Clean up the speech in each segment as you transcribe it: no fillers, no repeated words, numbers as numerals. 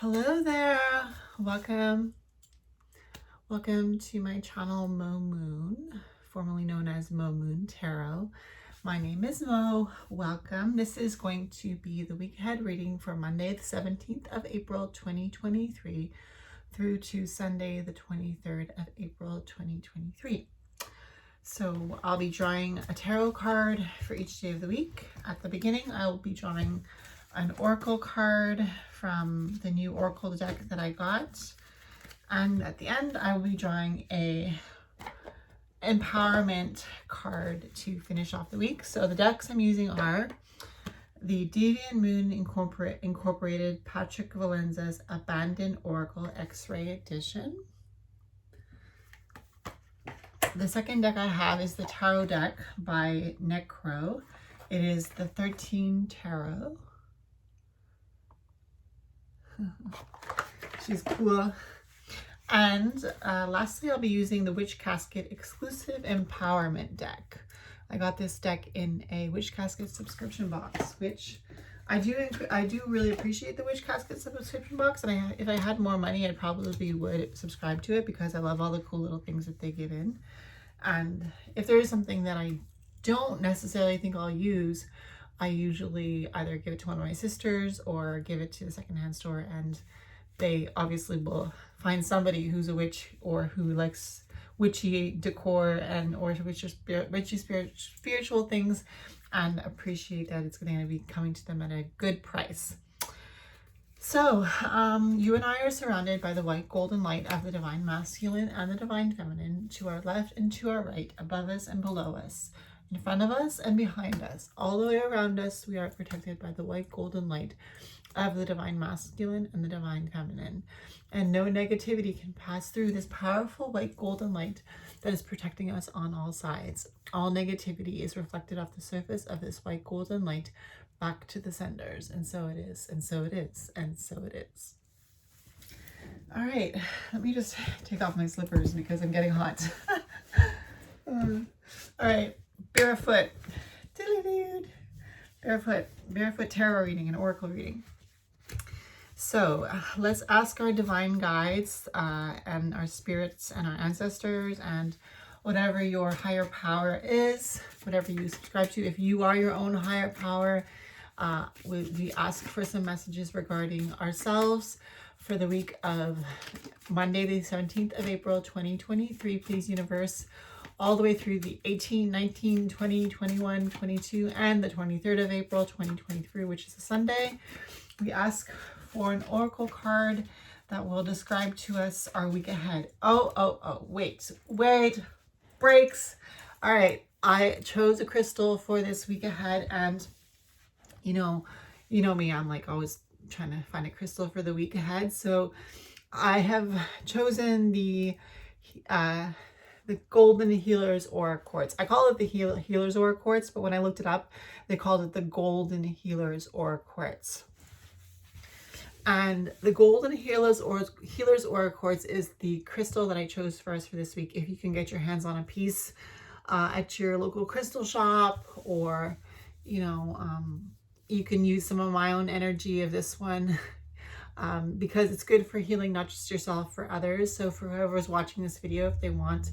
Hello there. Welcome. Welcome to my channel Mo Moon, formerly known as Mo Moon Tarot. My name is Mo. Welcome. This is going to be the week ahead reading for Monday the 17th of April 2023 through to Sunday the 23rd of April 2023. So I'll be drawing a tarot card for each day of the week. At the beginning, I will be drawing an oracle card from the new oracle deck that I got. And at the end, I will be drawing a empowerment card to finish off the week. So the decks I'm using are the Deviant Moon Incorporated Patrick Valenza's Abandoned Oracle X-Ray Edition. The second deck I have is the Tarot deck by Necro. It is the 13 Tarot. She's cool. And lastly, I'll be using the Witch Casket exclusive empowerment deck. I got this deck in a Witch Casket subscription box, which I do really appreciate the Witch Casket subscription box. And if I had more money, I probably would subscribe to it because I love all the cool little things that they give in. And if there is something that I don't necessarily think I'll use, I usually either give it to one of my sisters or give it to the secondhand store, and they obviously will find somebody who's a witch or who likes witchy decor and or witchy spiritual things and appreciate that it's going to be coming to them at a good price. So you and I are surrounded by the white golden light of the divine masculine and the divine feminine to our left and to our right, above us and below us, in front of us and behind us. All the way around us, we are protected by the white golden light of the divine masculine and the divine feminine. And no negativity can pass through this powerful white golden light that is protecting us on all sides. All negativity is reflected off the surface of this white golden light back to the senders. And so it is, and so it is, and so it is. All right, let me just take off my slippers because I'm getting hot. All right, barefoot. Barefoot tarot reading and oracle reading. So let's ask our divine guides and our spirits and our ancestors and whatever your higher power is, whatever you subscribe to. If you are your own higher power, we ask for some messages regarding ourselves for the week of Monday, the 17th of April, 2023. Please, universe, all the way through the 18, 19, 20, 21, 22, and the 23rd of April, 2023, which is a Sunday. We ask for an oracle card that will describe to us our week ahead. Wait, breaks. All right, I chose a crystal for this week ahead, and you know me, I'm like always trying to find a crystal for the week ahead. So I have chosen the Golden Healer's Aura Quartz. I call it the Healer's Aura Quartz, but when I looked it up, they called it the Golden Healer's Aura Quartz. And the Golden Healer's Aura Quartz is the crystal that I chose for us for this week. If you can get your hands on a piece at your local crystal shop, or you can use some of my own energy of this one because it's good for healing not just yourself, for others. So for whoever's watching this video, if they want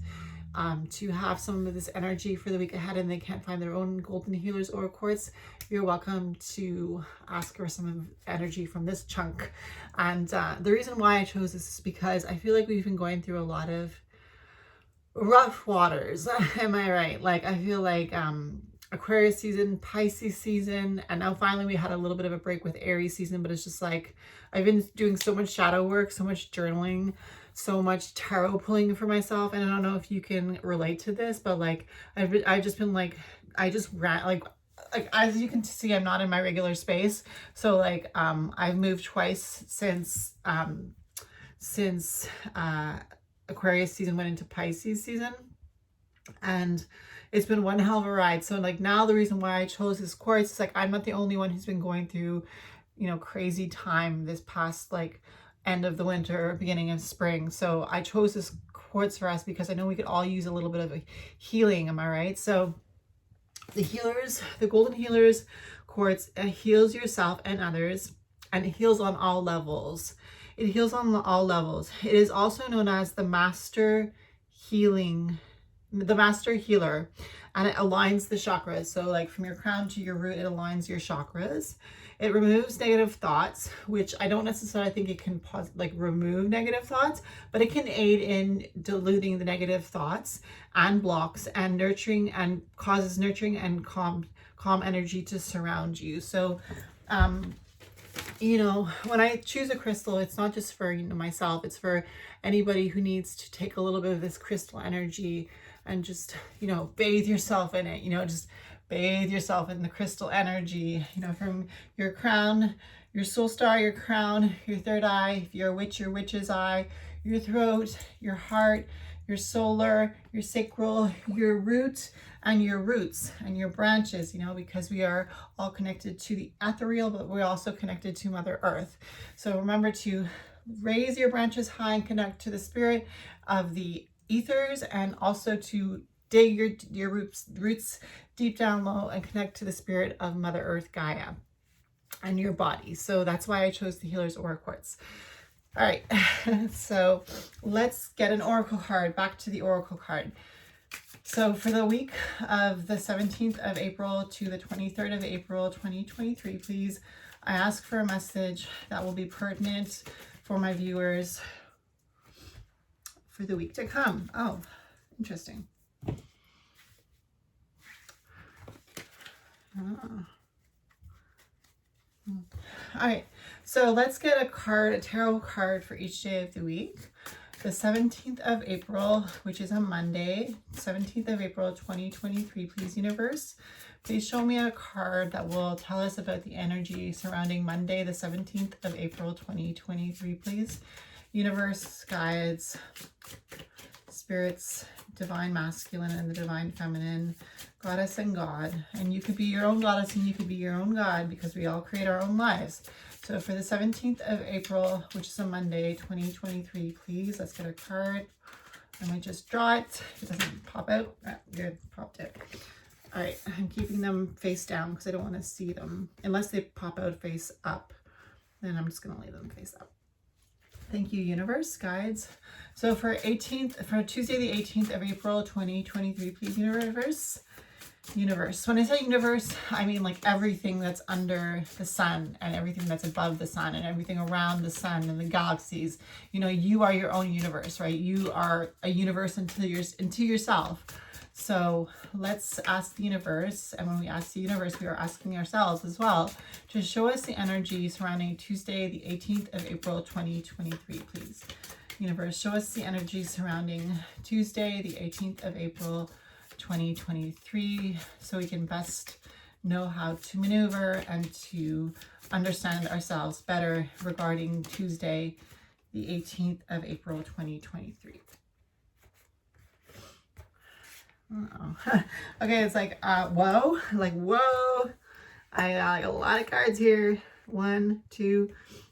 to have some of this energy for the week ahead and they can't find their own Golden Healer's Aura Quartz, you're welcome to ask for some energy from this chunk. And the reason why I chose this is because I feel like we've been going through a lot of rough waters. Am I right? Like, I feel like Aquarius season, Pisces season, and now finally we had a little bit of a break with Aries season, but it's just like I've been doing so much shadow work, so much journaling, so much tarot pulling for myself, and I don't know if you can relate to this, but like I've just been like, I just ran like as you can see, I'm not in my regular space. So like I've moved twice since Aquarius season went into Pisces season, and it's been one hell of a ride. So like now the reason why I chose this quartz is like I'm not the only one who's been going through, crazy time this past like end of the winter, beginning of spring. So I chose this quartz for us because I know we could all use a little bit of a healing. Am I right? So the Golden Healer's Quartz heals yourself and others, and it heals on all levels. It heals on all levels. It is also known as the Master Healer, and it aligns the chakras. So like from your crown to your root, it aligns your chakras. It removes negative thoughts, which I don't necessarily think it can remove negative thoughts, but it can aid in diluting the negative thoughts and blocks and nurturing, and causes nurturing and calm energy to surround you. So you know, when I choose a crystal, it's not just for, you know, myself, it's for anybody who needs to take a little bit of this crystal energy and just, you know, bathe yourself in it, you know, just bathe yourself in the crystal energy, you know, from your crown, your soul star, your crown, your third eye, if you're a witch, your witch's eye, your throat, your heart, your solar, your sacral, your root, and your roots and your branches, you know, because we are all connected to the ethereal, but we're also connected to Mother Earth. So remember to raise your branches high and connect to the spirit of the ethers, and also to dig your roots deep down low and connect to the spirit of Mother Earth, Gaia, and your body. So that's why I chose the Healer's Aura Quartz. All right, so let's get an oracle card. Back to the oracle card. So for the week of the 17th of April to the 23rd of April, 2023, please, I ask for a message that will be pertinent for my viewers for the week to come. Oh, interesting. Oh. All right, so let's get a card, a tarot card for each day of the week. The 17th of April, which is a Monday, 17th of April, 2023, please, universe, please show me a card that will tell us about the energy surrounding Monday, the 17th of April, 2023, please. Universe, guides, spirits, divine masculine and the divine feminine, goddess and God. And you could be your own goddess and you could be your own God, because we all create our own lives. So for the 17th of April, which is a Monday, 2023, please, let's get a card. I might just draw it. It doesn't pop out. Ah, good, popped it. All right, I'm keeping them face down because I don't want to see them. Unless they pop out face up, then I'm just going to leave them face up. Thank you, universe, guides. So for Tuesday, the 18th of April, 2023, please, universe. Universe. When I say universe, I mean like everything that's under the sun and everything that's above the sun and everything around the sun and the galaxies. You know, you are your own universe, right? You are a universe into yourself. So let's ask the universe, and when we ask the universe, we are asking ourselves as well to show us the energy surrounding Tuesday, the 18th of April, 2023, please. Universe, show us the energy surrounding Tuesday, the 18th of April, 2023, so we can best know how to maneuver and to understand ourselves better regarding Tuesday, the 18th of April, 2023. Uh-oh. Okay, it's like, whoa, like, whoa. I got like a lot of cards here. 1, 2,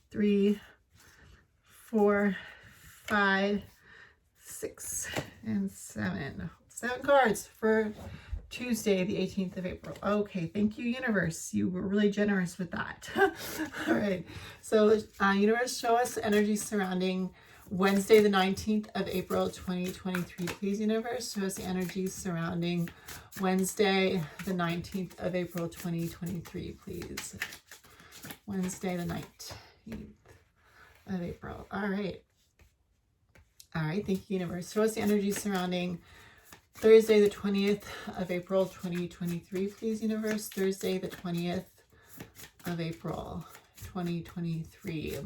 3, 4, 5, 6, and 7. 7 cards for Tuesday, the 18th of April. Okay, thank you, universe. You were really generous with that. All right, so universe, show us energy surrounding Wednesday, the 19th of April, 2023. Please, universe, show us the energy surrounding Wednesday, the 19th of April, 2023, please. Wednesday, the 19th of April. All right. All right, thank you, universe. Show us the energy surrounding Thursday, the 20th of April, 2023, please, universe. Thursday, the 20th of April, 2023.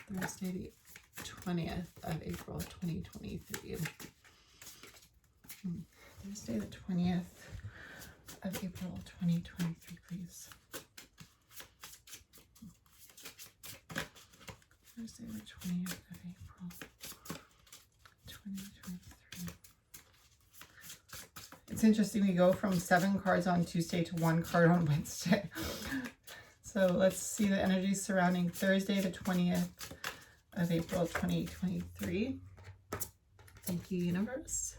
Thursday, the 20th of April, 2023. Thursday, the 20th of April, 2023, please. Thursday, the 20th of April, 2023. It's interesting, we go from 7 cards on Tuesday to 1 card on Wednesday. So let's see the energy surrounding Thursday, the 20th of April, 2023. Thank you, universe.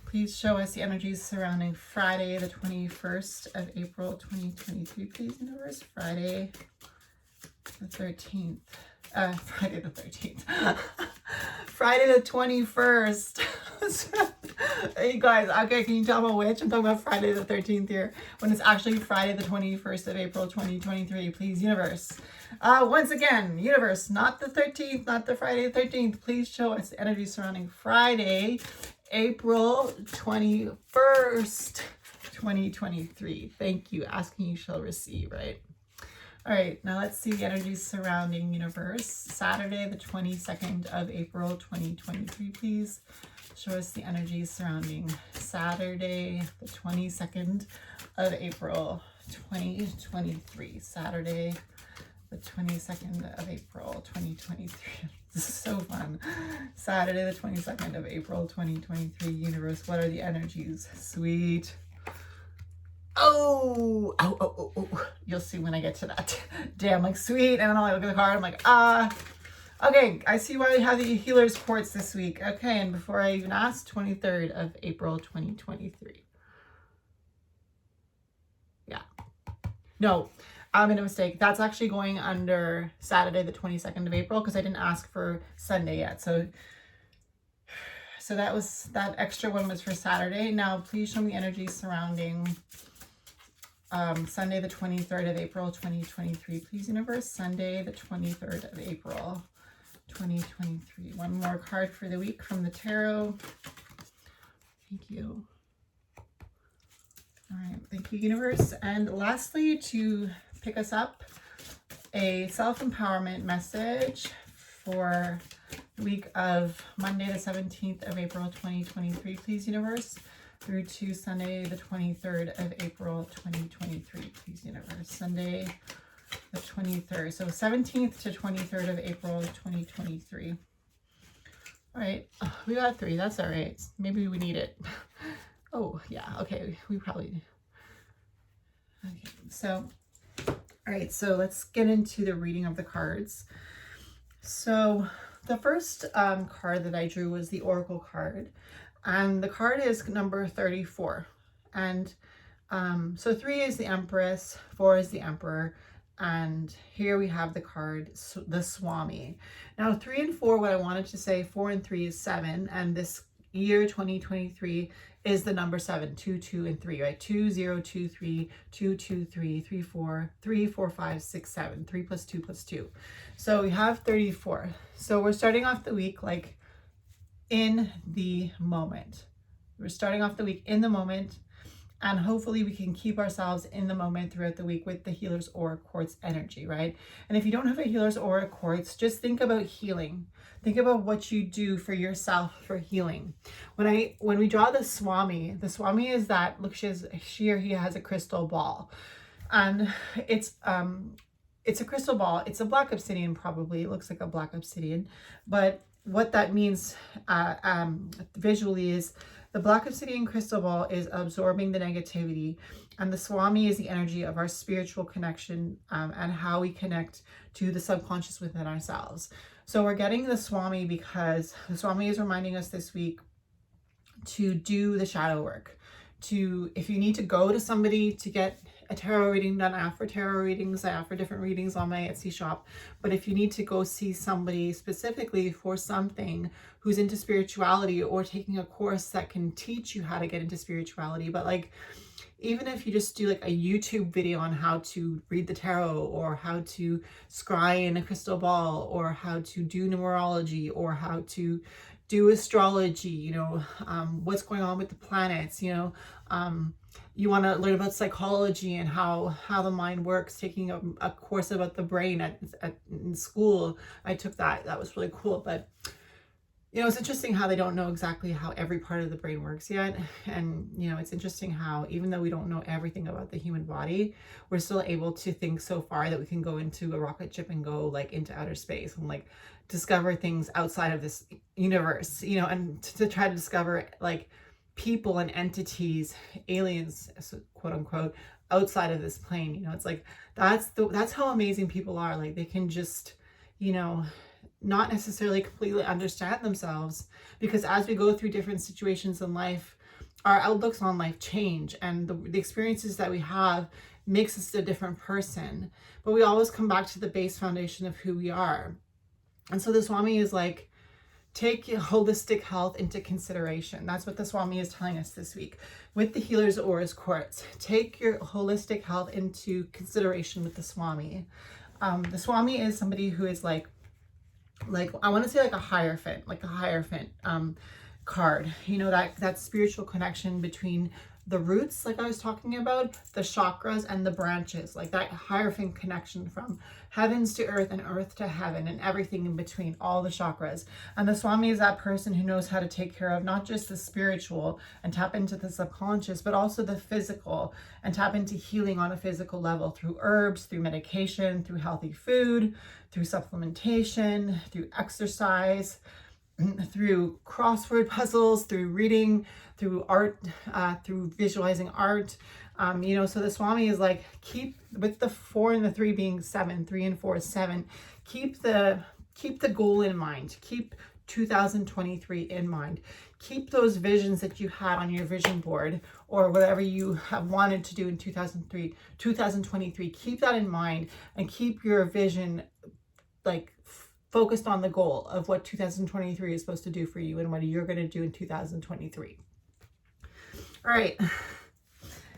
Please show us the energies surrounding Friday, the 21st of April, 2023, please, universe. Friday, the 13th. Friday the 13th. Friday the 21st. Hey guys, okay, can you tell me which? I'm talking about Friday the 13th here, when it's actually Friday the 21st of April 2023. Please, universe. Once again, universe, not the 13th, not the Friday the 13th. Please show us the energy surrounding Friday, April 21st, 2023. Thank you. Asking, you shall receive, right? All right, now let's see the energies surrounding universe. Saturday, the 22nd of April, 2023, please. Show us the energies surrounding Saturday, the 22nd of April, 2023. Saturday, the 22nd of April, 2023. This is so fun. Saturday, the 22nd of April, 2023. Universe, what are the energies? Sweet. Oh, you'll see when I get to that. Damn, like sweet. And then I look at the card, I'm like, okay, I see why we have the Healer's Quartz this week. Okay, and before I even ask, 23rd of April, 2023. Yeah. No, I made a mistake. That's actually going under Saturday, the 22nd of April, because I didn't ask for Sunday yet. So that extra one was for Saturday. Now, please show me energy surrounding Sunday, the 23rd of April, 2023. Please, universe. Sunday, the 23rd of April, 2023. One more card for the week from the tarot. Thank you. All right. Thank you, universe. And lastly, to pick us up, a self-empowerment message for the week of Monday, the 17th of April, 2023. Please, universe. Through to Sunday, the 23rd of April, 2023. Please, universe. Sunday, the 23rd. So 17th to 23rd of April, 2023. All right. We got 3. That's all right. Maybe we need it. Oh, yeah. Okay. We probably... Okay. So, all right. So let's get into the reading of the cards. So the first card that I drew was the Oracle card. And the card is number 34. And so 3 is the Empress, 4 is the Emperor, and here we have the card, the Swami. Now 3 and 4, what I wanted to say, 4 and 3 is 7, and this year 2023 is the number 7, 2, 2, and 3, right? 2, 0, 2, 3, 2, 2, 3, 3, 4, 3, 4, 5, 6, 7, 3 plus 2 plus 2. So we have 34. So we're starting off the week like in the moment. We're starting off the week in the moment, and hopefully we can keep ourselves in the moment throughout the week with the Healer's Aura Quartz energy, right? And if you don't have a Healer's Aura Quartz, just think about healing. Think about what you do for yourself for healing. When we draw the Swami is that, look, she or he has a crystal ball, and it's a crystal ball. It's a black obsidian, probably. It looks like a black obsidian, but what that means visually is the black obsidian crystal ball is absorbing the negativity, and the Swami is the energy of our spiritual connection and how we connect to the subconscious within ourselves. So we're getting the Swami because the Swami is reminding us this week to do the shadow work. If you need to go to somebody to get a tarot reading done, I offer tarot readings, I offer different readings on my Etsy shop. But if you need to go see somebody specifically for something who's into spirituality, or taking a course that can teach you how to get into spirituality, but like, even if you just do like a YouTube video on how to read the tarot, or how to scry in a crystal ball, or how to do numerology, or how to do astrology, you know, what's going on with the planets, you know, you want to learn about psychology and how the mind works, taking a course about the brain in school. I took that. That was really cool. But, you know, it's interesting how they don't know exactly how every part of the brain works yet. And, you know, it's interesting how, even though we don't know everything about the human body, we're still able to think so far that we can go into a rocket ship and go like into outer space and like discover things outside of this universe, you know, and to try to discover like people and entities, aliens, quote unquote, outside of this plane. You know, it's like, that's how amazing people are. Like, they can just, you know, not necessarily completely understand themselves, because as we go through different situations in life, our outlooks on life change, and the experiences that we have makes us a different person. But we always come back to the base foundation of who we are. And so the Swami is like, take your holistic health into consideration. That's what the Swami is telling us this week with the Healer's Auras Quartz. Take your holistic health into consideration with the Swami. The Swami is somebody who is like I want to say like a Hierophant card. You know, that spiritual connection between the roots, like I was talking about, the chakras and the branches, like that Hierophant connection from heavens to earth and earth to heaven and everything in between, all the chakras. And the Swami is that person who knows how to take care of not just the spiritual and tap into the subconscious, but also the physical and tap into healing on a physical level through herbs, through medication, through healthy food, through supplementation, through exercise, through crossword puzzles, through reading, through art, through visualizing art. You know, so the Swami is like, keep, with the 4 and the 3 being 7, 3 and 4 is 7, keep the goal in mind. Keep 2023 in mind. Keep those visions that you had on your vision board or whatever you have wanted to do in 2023. Keep that in mind and keep your vision like focused on the goal of what 2023 is supposed to do for you and what you're going to do in 2023. All right.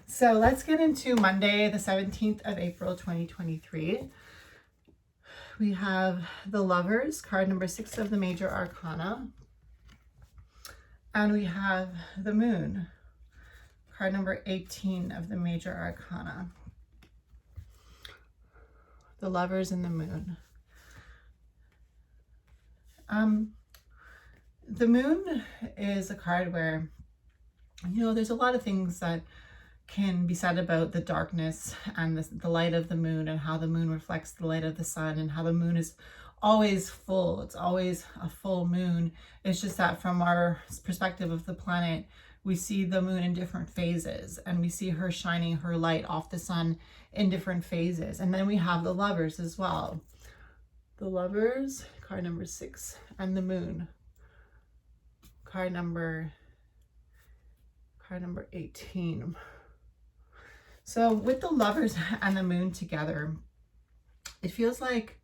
So let's get into Monday, the 17th of April, 2023. We have the Lovers, card number 6 of the Major Arcana. And we have the Moon, card number 18 of the Major Arcana. The Lovers and the Moon. The Moon is a card where, you know, there's a lot of things that can be said about the darkness and the light of the moon and how the moon reflects the light of the sun and how the moon is always full. It's always a full moon. It's just that from our perspective of the planet, we see the moon in different phases and we see her shining her light off the sun in different phases. And then we have the Lovers as well. The Lovers, card number 6, and the Moon, card number 18. So with the Lovers and the Moon together, it feels like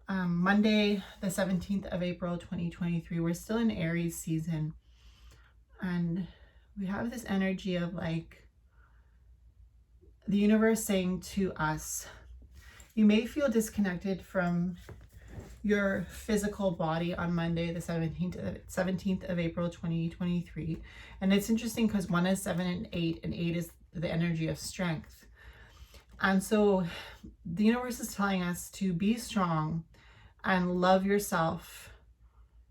Monday, the 17th of April, 2023, we're still in Aries season. And we have this energy of like the universe saying to us, you may feel disconnected from your physical body on Monday, the 17th of April, 2023. And it's interesting because 1 is 7 and 8 is the energy of strength. And so the universe is telling us to be strong and love yourself,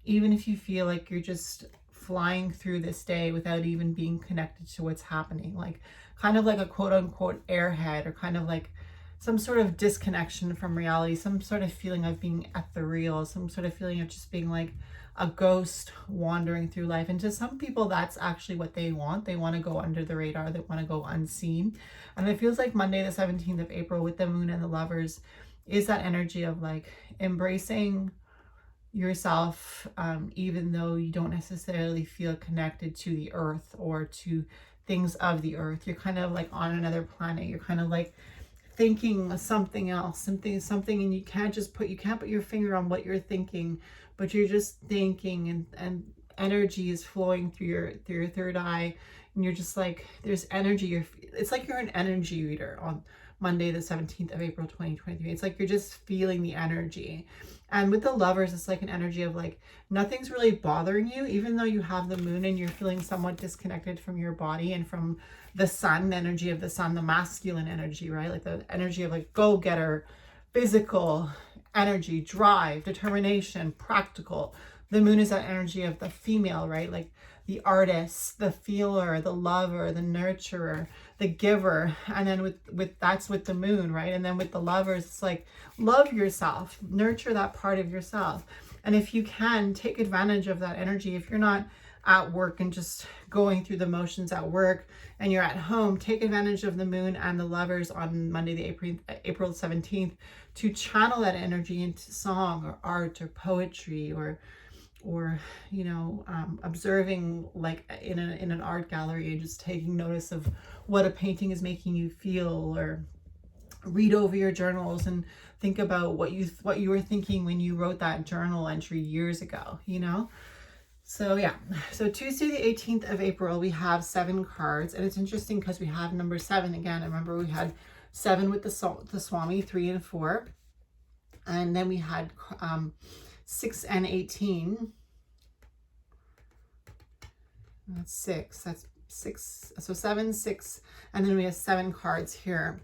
even if you feel like you're just flying through this day without even being connected to what's happening, like kind of like a quote unquote airhead, or kind of like some sort of disconnection from reality, some sort of feeling of being ethereal, some sort of feeling of just being like a ghost wandering through life. And to some people, that's actually what they want. They want to go under the radar. They want to go unseen. And it feels like Monday, the 17th of April with the Moon and the Lovers is that energy of like embracing yourself, even though you don't necessarily feel connected to the earth or to things of the earth. You're kind of like on another planet. You're kind of like thinking something else, something, and you can't put your finger on what you're thinking, but you're just thinking, and energy is flowing through your third eye, and you're just like, there's energy. It's like you're an energy reader on Monday, the 17th of April, 2023. It's like you're just feeling the energy. And with the Lovers, it's like an energy of like, nothing's really bothering you, even though you have the moon and you're feeling somewhat disconnected from your body and from the sun, the energy of the sun, the masculine energy, right? Like the energy of like go-getter, physical energy, drive, determination, practical. The moon is that energy of the female, right? Like the artist, the feeler, the lover, the nurturer, the giver. And then with that's with the moon, right? And then with the Lovers, it's like, love yourself, nurture that part of yourself. And if you can, take advantage of that energy. If you're not at work and just going through the motions at work and you're at home, take advantage of the moon and the Lovers on Monday, the April 17th, to channel that energy into song or art or poetry or you know, observing like in an art gallery and just taking notice of what a painting is making you feel, or read over your journals and think about what you were thinking when you wrote that journal entry years ago, you know? So yeah, so Tuesday the 18th of April, we have 7 cards, and it's interesting because we have number 7 again. I remember we had 7 with the Swami, 3 and 4, and then we had 6 and 18. That's 6. That's 6. So 7, 6, and then we have 7 cards here.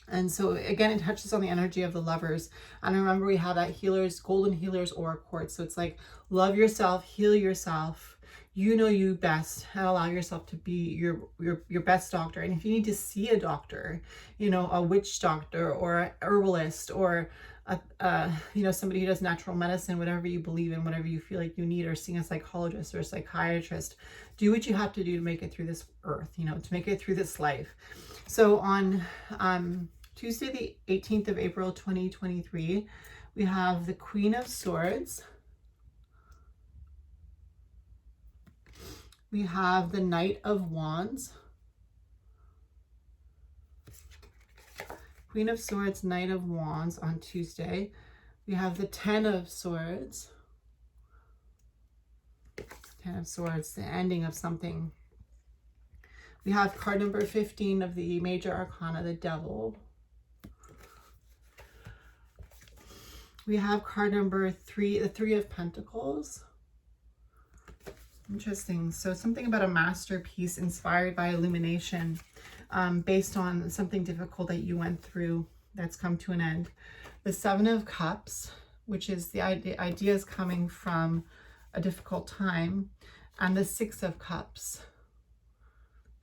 And so again, it touches on the energy of the Lovers. And remember, we have that healers, golden healers aura quartz. So it's like, love yourself, heal yourself, you know you best, and allow yourself to be your best doctor. And if you need to see a doctor, you know, a witch doctor or a herbalist or you know, somebody who does natural medicine, whatever you believe in, whatever you feel like you need, or seeing a psychologist or a psychiatrist, do what you have to do to make it through this earth, you know, to make it through this life. So on Tuesday, the 18th of April, 2023, we have the Queen of Swords. We have the Knight of Wands. Queen of Swords, Knight of Wands on Tuesday. We have the Ten of Swords. Ten of Swords, the ending of something. We have card number 15 of the Major Arcana, the Devil. We have card number 3, the Three of Pentacles. Interesting. So something about a masterpiece inspired by illumination, based on something difficult that you went through that's come to an end. The Seven of Cups, which is the ideas coming from a difficult time. And the Six of Cups.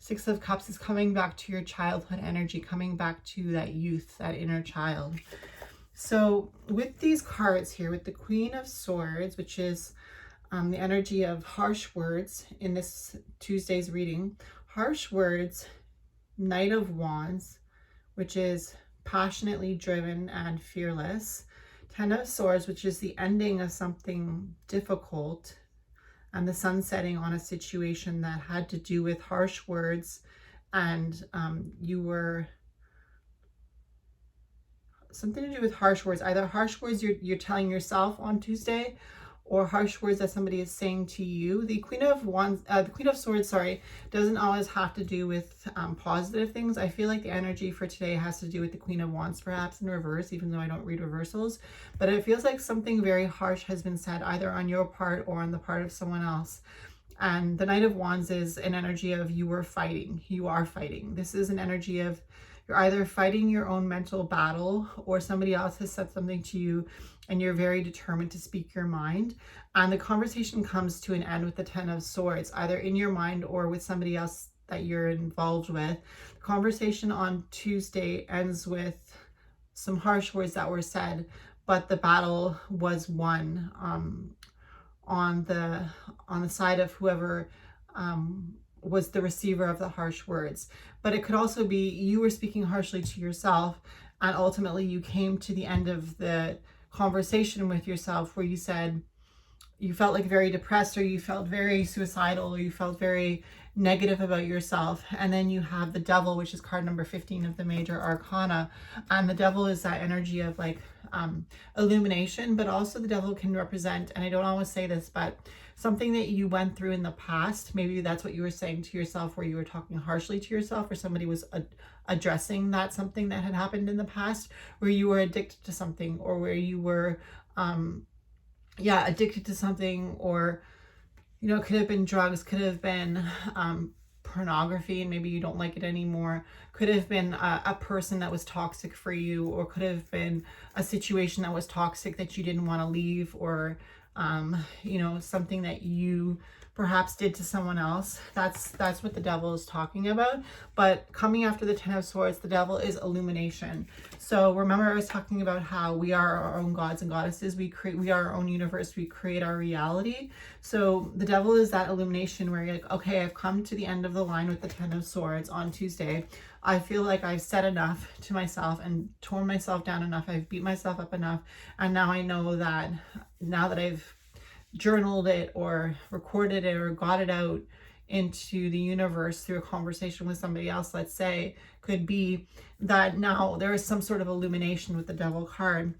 Six of Cups is coming back to your childhood energy, coming back to that youth, that inner child. So with these cards here, with the Queen of Swords, which is the energy of harsh words in this Tuesday's reading, harsh words, Knight of Wands, which is passionately driven and fearless, Ten of Swords, which is the ending of something difficult, and the sun setting on a situation that had to do with harsh words, and you were something to do with harsh words, either harsh words you're telling yourself on Tuesday, or harsh words that somebody is saying to you. The Queen of Wands, the Queen of Swords, sorry, doesn't always have to do with positive things. I feel like the energy for today has to do with the Queen of Wands, perhaps in reverse, even though I don't read reversals. But it feels like something very harsh has been said, either on your part or on the part of someone else. And the Knight of Wands is an energy of you are fighting. This is an energy of you're either fighting your own mental battle, or somebody else has said something to you and you're very determined to speak your mind. And the conversation comes to an end with the Ten of Swords, either in your mind or with somebody else that you're involved with. The conversation on Tuesday ends with some harsh words that were said, but the battle was won on the side of whoever was the receiver of the harsh words. But it could also be you were speaking harshly to yourself, and ultimately you came to the end of the conversation with yourself where you said you felt like very depressed, or you felt very suicidal, or you felt very negative about yourself. And then you have the Devil, which is card number 15 of the Major Arcana. And the Devil is that energy of like illumination, but also the Devil can represent, and I don't always say this, but something that you went through in the past. Maybe that's what you were saying to yourself, where you were talking harshly to yourself, or somebody was addressing that something that had happened in the past, where you were addicted to something, or where you were addicted to something, or you know, it could have been drugs, could have been pornography, and maybe you don't like it anymore, could have been a person that was toxic for you, or could have been a situation that was toxic that you didn't want to leave, or you know, something that you perhaps did to someone else. That's what the Devil is talking about. But coming after the Ten of Swords, the Devil is illumination. So remember, I was talking about how we are our own gods and goddesses. We are our own universe. We create our reality. So the Devil is that illumination where you're like, okay, I've come to the end of the line with the Ten of Swords on Tuesday. I feel like I've said enough to myself and torn myself down enough. I've beat myself up enough. And now I know that now that I've journaled it or recorded it or got it out into the universe through a conversation with somebody else, let's say, could be that now there is some sort of illumination with the Devil card.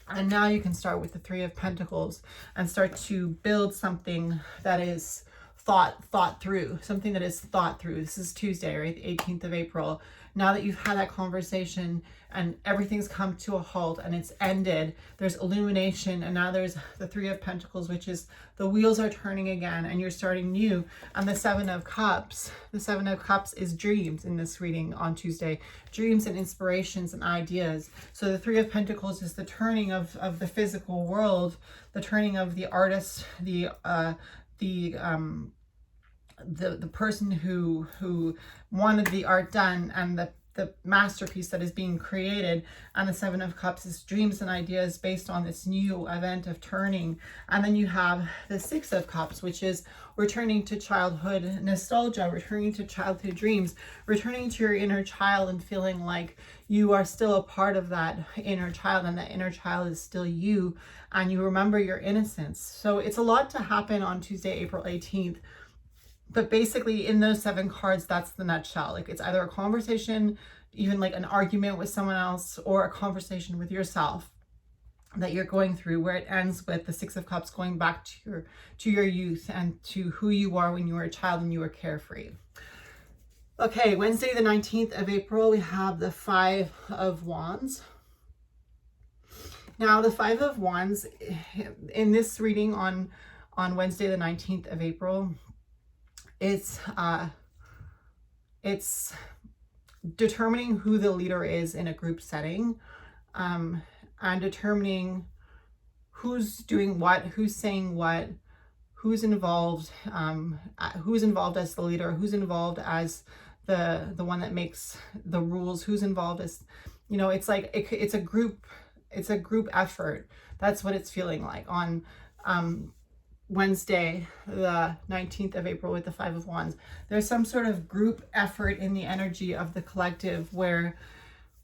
And now you can start with the Three of Pentacles and start to build something that is thought through, something that is thought through. This is Tuesday, right? The 18th of April. Now that you've had that conversation and everything's come to a halt and it's ended, there's illumination, and now there's the Three of Pentacles, which is the wheels are turning again and you're starting new. And the Seven of Cups, the Seven of Cups is dreams in this reading on Tuesday, dreams and inspirations and ideas. So the Three of Pentacles is the turning of the physical world, the turning of the artist, the person who wanted the art done, and the masterpiece that is being created. And the Seven of Cups is dreams and ideas based on this new event of turning. And then you have the Six of Cups, which is returning to childhood nostalgia, returning to childhood dreams, returning to your inner child and feeling like you are still a part of that inner child, and that inner child is still you, and you remember your innocence. So it's a lot to happen on Tuesday, April 18th. But basically in those 7 cards, that's the nutshell. Like, it's either a conversation, even like an argument with someone else, or a conversation with yourself that you're going through, where it ends with the Six of Cups going back to your youth and to who you are when you were a child and you were carefree. Okay, Wednesday the 19th of April, we have the Five of Wands. Now the Five of Wands in this reading on Wednesday the 19th of April, it's determining who the leader is in a group setting, and determining who's doing what, who's saying what, who's involved as the leader, who's involved as the one that makes the rules, who's involved as, you know, it's like it's a group effort. That's what it's feeling like on Wednesday, the 19th of April, with the Five of Wands. There's some sort of group effort in the energy of the collective where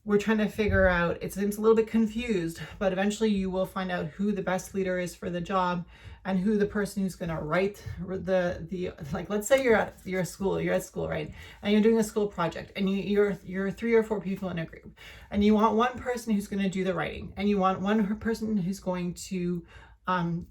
we're trying to figure out, it seems a little bit confused, but eventually you will find out who the best leader is for the job, and who the person who's going to write the like, let's say you're at school, right? And you're doing a school project, and you're 3 or 4 people in a group, and you want one person who's going to do the writing, and you want one person who's going to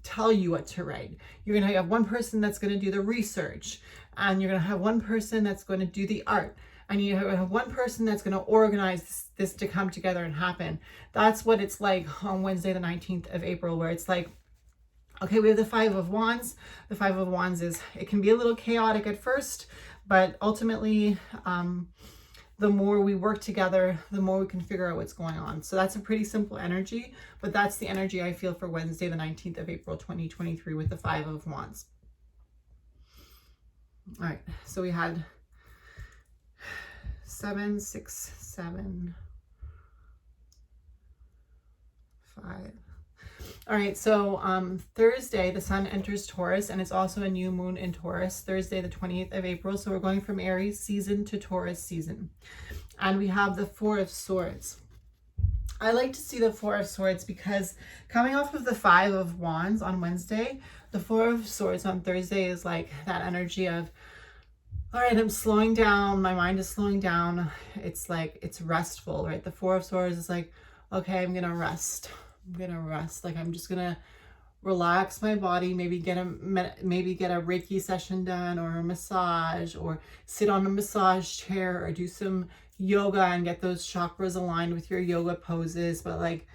tell you what to write. You're going to have one person that's going to do the research, and you're going to have one person that's going to do the art, and you have one person that's going to organize this to come together and happen. That's what it's like on Wednesday the 19th of April, where it's like, okay, we have the Five of Wands. The Five of Wands it can be a little chaotic at first, but ultimately, the more we work together, the more we can figure out what's going on. So that's a pretty simple energy, but that's the energy I feel for Wednesday, the 19th of April, 2023, with the Five of Wands. All right, so we had 7, 6, 7, 5. All right, so Thursday, the sun enters Taurus, and it's also a new moon in Taurus, Thursday, the 20th of April. So we're going from Aries season to Taurus season. And we have the Four of Swords. I like to see the Four of Swords because coming off of the Five of Wands on Wednesday, the Four of Swords on Thursday is like that energy of, all right, I'm slowing down. My mind is slowing down. It's like, it's restful, right? The Four of Swords is like, okay, I'm going to rest. Like, I'm just going to relax my body, maybe get a Reiki session done, or a massage, or sit on a massage chair, or do some yoga and get those chakras aligned with your yoga poses, but like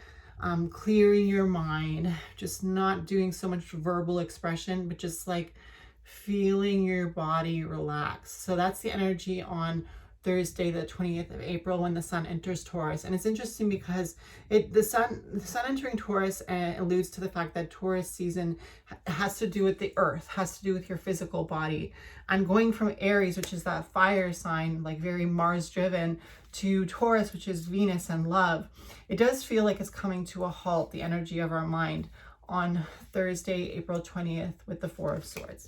clearing your mind, just not doing so much verbal expression, but just like feeling your body relax. So that's the energy on Thursday, the 20th of April, when the sun enters Taurus. And it's interesting because the sun entering Taurus alludes to the fact that Taurus season has to do with the earth, has to do with your physical body. And going from Aries, which is that fire sign, like very Mars driven, to Taurus, which is Venus and love, it does feel like it's coming to a halt, the energy of our mind, on Thursday, April 20th, with the Four of Swords.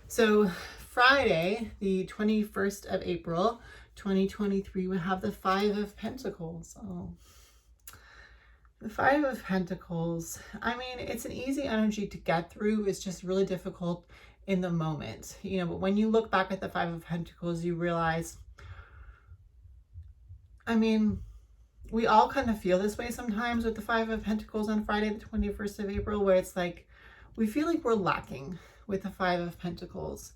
So Friday, the 21st of April, 2023, we have the Five of Pentacles. Oh, the Five of Pentacles. I mean, it's an easy energy to get through. It's just really difficult in the moment, you know. But when you look back at the Five of Pentacles, you realize, I mean, we all kind of feel this way sometimes with the Five of Pentacles on Friday, the 21st of April, where it's like, we feel like we're lacking with the Five of Pentacles.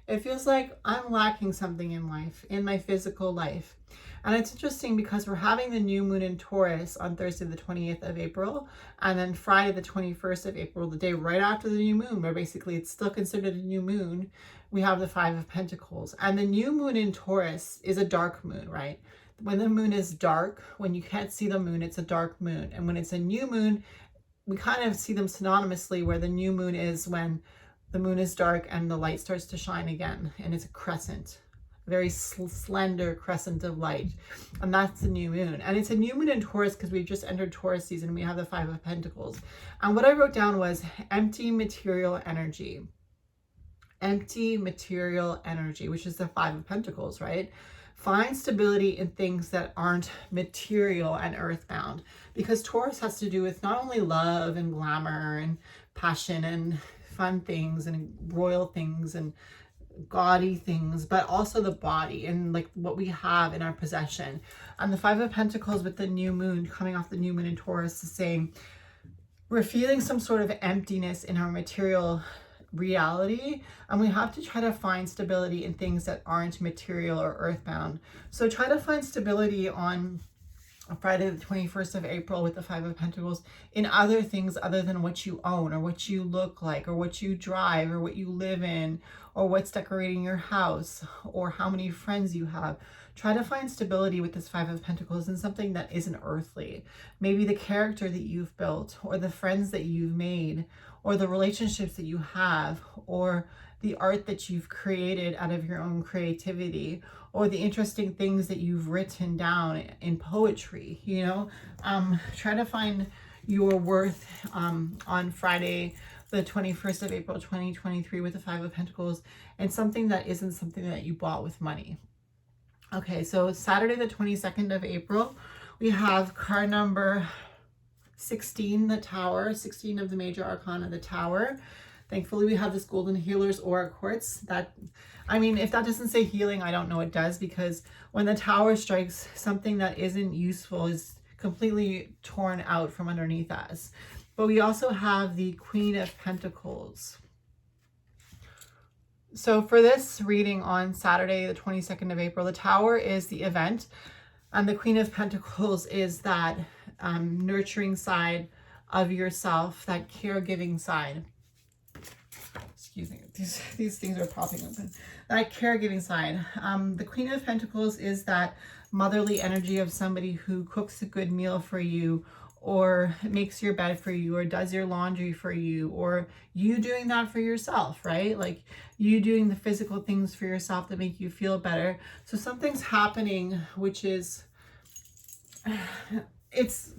It feels like I'm lacking something in life, in my physical life. And it's interesting because we're having the new moon in Taurus on Thursday, the 20th of April, and then Friday, the 21st of April, the day right after the new moon, where basically it's still considered a new moon, we have the Five of Pentacles. And the new moon in Taurus is a dark moon, right? When the moon is dark, when you can't see the moon, it's a dark moon. And when it's a new moon, we kind of see them synonymously, where the new moon is when the moon is dark and the light starts to shine again, and it's a crescent, a very slender crescent of light, and that's the new moon. And it's a new moon in Taurus because we've just entered Taurus season and we have the Five of Pentacles. And what I wrote down was empty material energy. Empty material energy, which is the Five of Pentacles, right? Find stability in things that aren't material and earthbound, because Taurus has to do with not only love and glamour and passion and fun things and royal things and gaudy things, but also the body and like what we have in our possession. And the Five of Pentacles with the new moon, coming off the new moon in Taurus, is saying we're feeling some sort of emptiness in our material reality, and we have to try to find stability in things that aren't material or earthbound. So try to find stability on Friday the 21st of April with the Five of Pentacles in other things other than what you own or what you look like or what you drive or what you live in or what's decorating your house or how many friends you have. Try to find stability with this Five of Pentacles in something that isn't earthly. Maybe the character that you've built or the friends that you've made or the relationships that you have or the art that you've created out of your own creativity or the interesting things that you've written down in poetry, you know. Try to find your worth on Friday, the 21st of April, 2023 with the Five of Pentacles, and something that isn't something that you bought with money. Okay, so Saturday, the 22nd of April, we have card number 16, the Tower, 16 of the major arcana, the Tower. Thankfully, we have this Golden Healer's Aura Quartz. That, I mean, if that doesn't say healing, I don't know what does, because when the Tower strikes, something that isn't useful is completely torn out from underneath us. But we also have the Queen of Pentacles. So for this reading on Saturday, the 22nd of April, the Tower is the event, and the Queen of Pentacles is that nurturing side of yourself, that caregiving side. Excuse me, these things are popping open. That caregiving side. The Queen of Pentacles is that motherly energy of somebody who cooks a good meal for you, or makes your bed for you, or does your laundry for you, or you doing that for yourself, right? Like you doing the physical things for yourself that make you feel better. So something's happening, which is, it's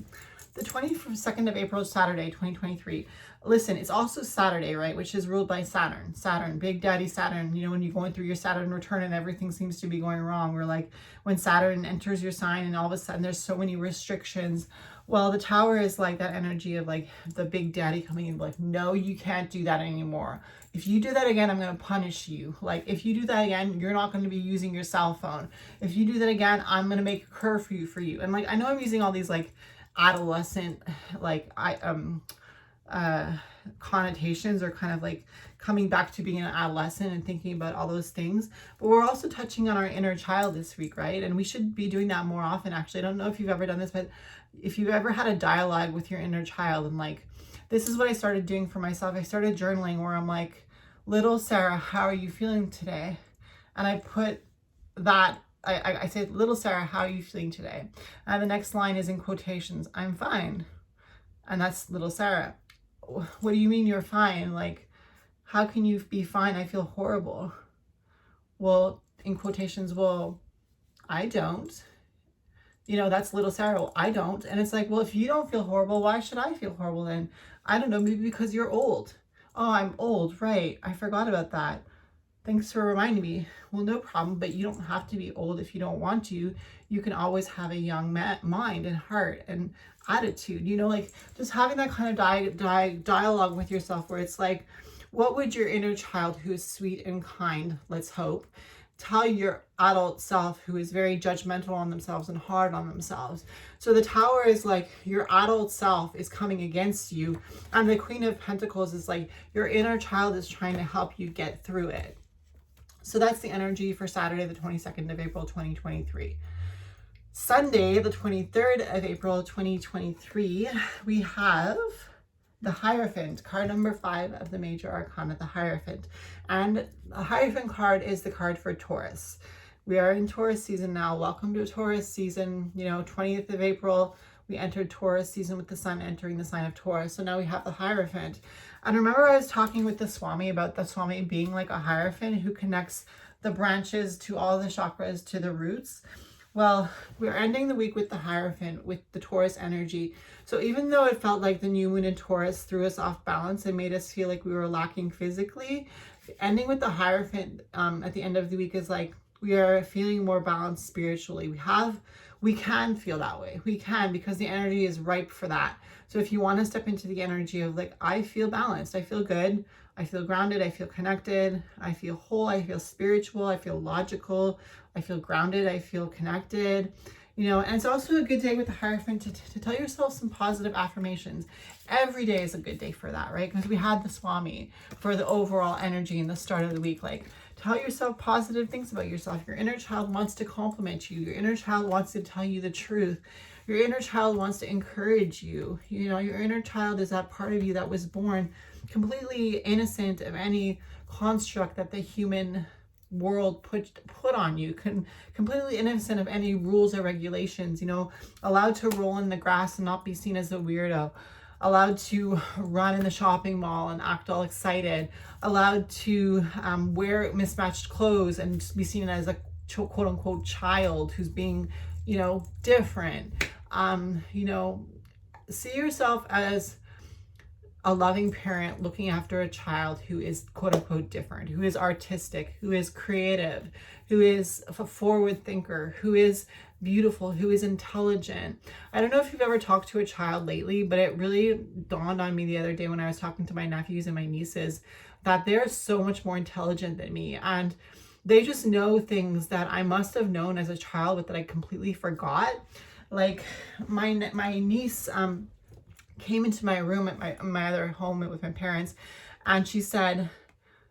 the 22nd of April, Saturday, 2023. Listen, it's also Saturday, right? Which is ruled by Saturn. Saturn, Big Daddy Saturn. You know, when you're going through your Saturn return and everything seems to be going wrong, or like when Saturn enters your sign and all of a sudden there's so many restrictions. Well, the Tower is like that energy of like the Big Daddy coming in, like, no, you can't do that anymore. If you do that again, I'm going to punish you. Like, if you do that again, you're not going to be using your cell phone. If you do that again, I'm going to make a curfew for you. And like, I know I'm using all these like adolescent, like, connotations, or kind of like coming back to being an adolescent and thinking about all those things, but we're also touching on our inner child this week, right? And we should be doing that more often. Actually, I don't know if you've ever done this, but if you've ever had a dialogue with your inner child, and like, this is what I started doing for myself. I started journaling where I'm like, little Sarah, how are you feeling today? And I put that, I say, little Sarah, how are you feeling today? And the next line is in quotations, I'm fine. And that's little Sarah. What do you mean you're fine? Like, how can you be fine? I feel horrible. Well, in quotations, well, I don't. You know, that's little Sarah. Well, I don't. And it's like, well, if you don't feel horrible, why should I feel horrible then? I don't know, maybe because you're old. Oh, I'm old, right? I forgot about that. Thanks for reminding me. Well, no problem, but you don't have to be old if you don't want to. You can always have a young mind and heart and attitude, you know, like just having that kind of dialogue with yourself where it's like, What would your inner child, who is sweet and kind, let's hope, tell your adult self, who is very judgmental on themselves and hard on themselves? So the Tower is like your adult self is coming against you, and the Queen of Pentacles is like your inner child is trying to help you get through it. So that's the energy for Saturday, the 22nd of April, 2023. Sunday, the 23rd of April, 2023, we have the Hierophant, card number 5 of the Major Arcana, the Hierophant. And the Hierophant card is the card for Taurus. We are in Taurus season now. Welcome to Taurus season. 20th of April, we entered Taurus season with the sun entering the sign of Taurus. So now we have the Hierophant. And remember, I was talking with the Swami about the Swami being like a Hierophant who connects the branches to all the chakras to the roots. Well, we're ending the week with the Hierophant, with the Taurus energy. So even though it felt like the new moon in Taurus threw us off balance and made us feel like we were lacking physically, ending with the Hierophant at the end of the week is like we are feeling more balanced spiritually. We can feel that way. We can, because the energy is ripe for that. So if you want to step into the energy of like, I feel balanced, I feel good, I feel grounded, I feel connected, I feel whole, I feel spiritual, I feel logical, I feel grounded, I feel connected, and it's also a good day with the Hierophant to tell yourself some positive affirmations. Every day is a good day for that, right? Because we had the Swami for the overall energy in the start of the week. Like, tell yourself positive things about yourself. Your inner child wants to compliment you. Your inner child wants to tell you the truth. Your inner child wants to encourage you. Your inner child is that part of you that was born completely innocent of any construct that the human world put on you, completely innocent of any rules or regulations, allowed to roll in the grass and not be seen as a weirdo, allowed to run in the shopping mall and act all excited, allowed to wear mismatched clothes and be seen as a quote unquote child who's being, different. See yourself as a loving parent looking after a child who is quote unquote different, who is artistic, who is creative, who is a forward thinker, who is beautiful, who is intelligent. I don't know if you've ever talked to a child lately, but it really dawned on me the other day when I was talking to my nephews and my nieces that they're so much more intelligent than me. And they just know things that I must have known as a child, but that I completely forgot. Like my niece, came into my room at my other home with my parents, and she said,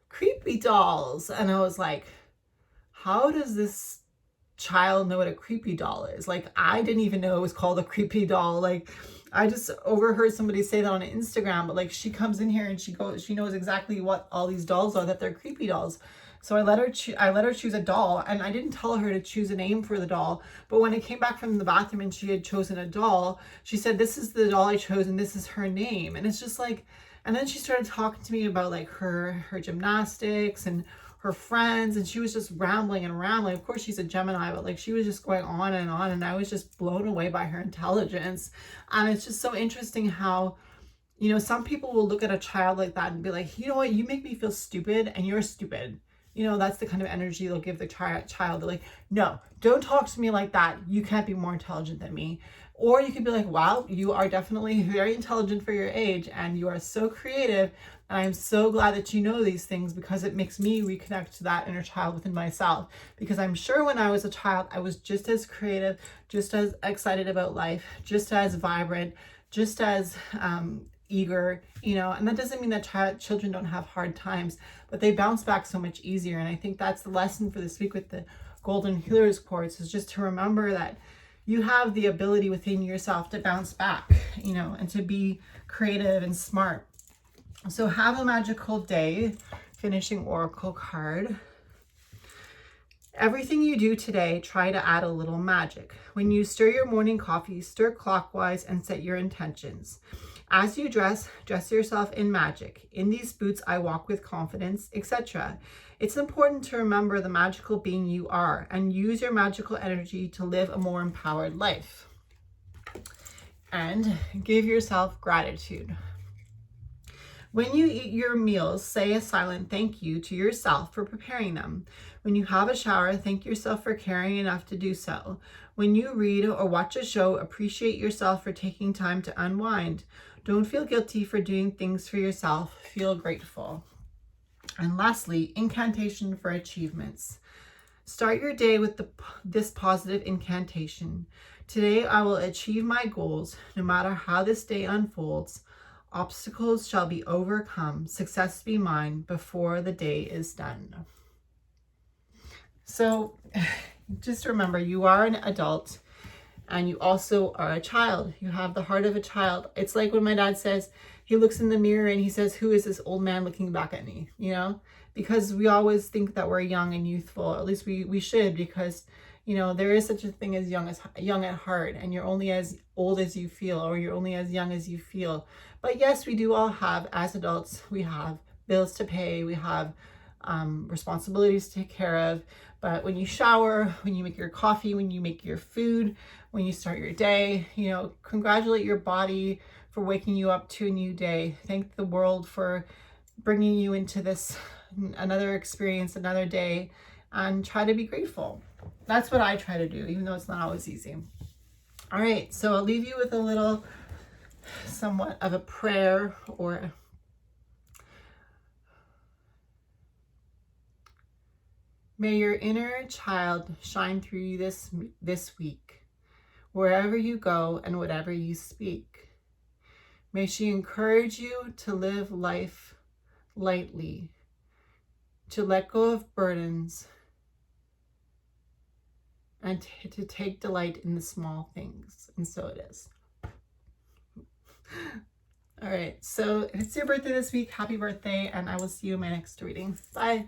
"Creepy dolls." And I was like, how does this child know what a creepy doll is? Like, I didn't even know it was called a creepy doll. Like, I just overheard somebody say that on Instagram, but like, she comes in here and she knows exactly what all these dolls are, that they're creepy dolls. So I let her choose a doll, and I didn't tell her to choose a name for the doll. But when I came back from the bathroom and she had chosen a doll, she said, "This is the doll I chose and this is her name." And it's just like, and then she started talking to me about like her gymnastics and her friends, and she was just rambling and rambling. Of course, she's a Gemini, but like, she was just going on, and I was just blown away by her intelligence. And it's just so interesting how, some people will look at a child like that and be like, "You know what, you make me feel stupid, and you're stupid." That's the kind of energy they'll give the child. They're like, "No, don't talk to me like that. You can't be more intelligent than me." Or you could be like, "Wow, you are definitely very intelligent for your age, and you are so creative. And I'm so glad that you know these things, because it makes me reconnect to that inner child within myself. Because I'm sure when I was a child, I was just as creative, just as excited about life, just as vibrant, just as eager, and that doesn't mean that children don't have hard times, but they bounce back so much easier. And I think that's the lesson for this week with the Golden Healers Quartz, is just to remember that you have the ability within yourself to bounce back, and to be creative and smart. So have a magical day. Finishing oracle card. Everything you do today, try to add a little magic. When you stir your morning coffee, stir clockwise and set your intentions. As you dress yourself in magic. In these boots, I walk with confidence, etc. It's important to remember the magical being you are and use your magical energy to live a more empowered life. And give yourself gratitude. When you eat your meals, say a silent thank you to yourself for preparing them. When you have a shower, thank yourself for caring enough to do so. When you read or watch a show, appreciate yourself for taking time to unwind. Don't feel guilty for doing things for yourself. Feel grateful. And lastly, incantation for achievements. Start your day with this positive incantation. Today I will achieve my goals, no matter how this day unfolds. Obstacles shall be overcome, success be mine before the day is done. So just remember, you are an adult and you also are a child. You have the heart of a child. It's like when my dad says, he looks in the mirror and he says, who is this old man looking back at me? You know, because we always think that we're young and youthful. At least we should, because you know, there is such a thing as young at heart, and you're only as old as you feel, or you're only as young as you feel. But yes, we do all have, as adults, we have bills to pay, we have responsibilities to take care of. But when you shower, when you make your coffee, when you make your food, when you start your day, you know, congratulate your body for waking you up to a new day. Thank the world for bringing you into this, another experience, another day, and try to be grateful. That's what I try to do, even though it's not always easy. All right, so I'll leave you with a little, somewhat of a prayer, or may your inner child shine through you this week, wherever you go and whatever you speak. May she encourage you to live life lightly, to let go of burdens, and to take delight in the small things. And so it is. All right, so if it's your birthday this week, happy birthday, and I will see you in my next reading. Bye.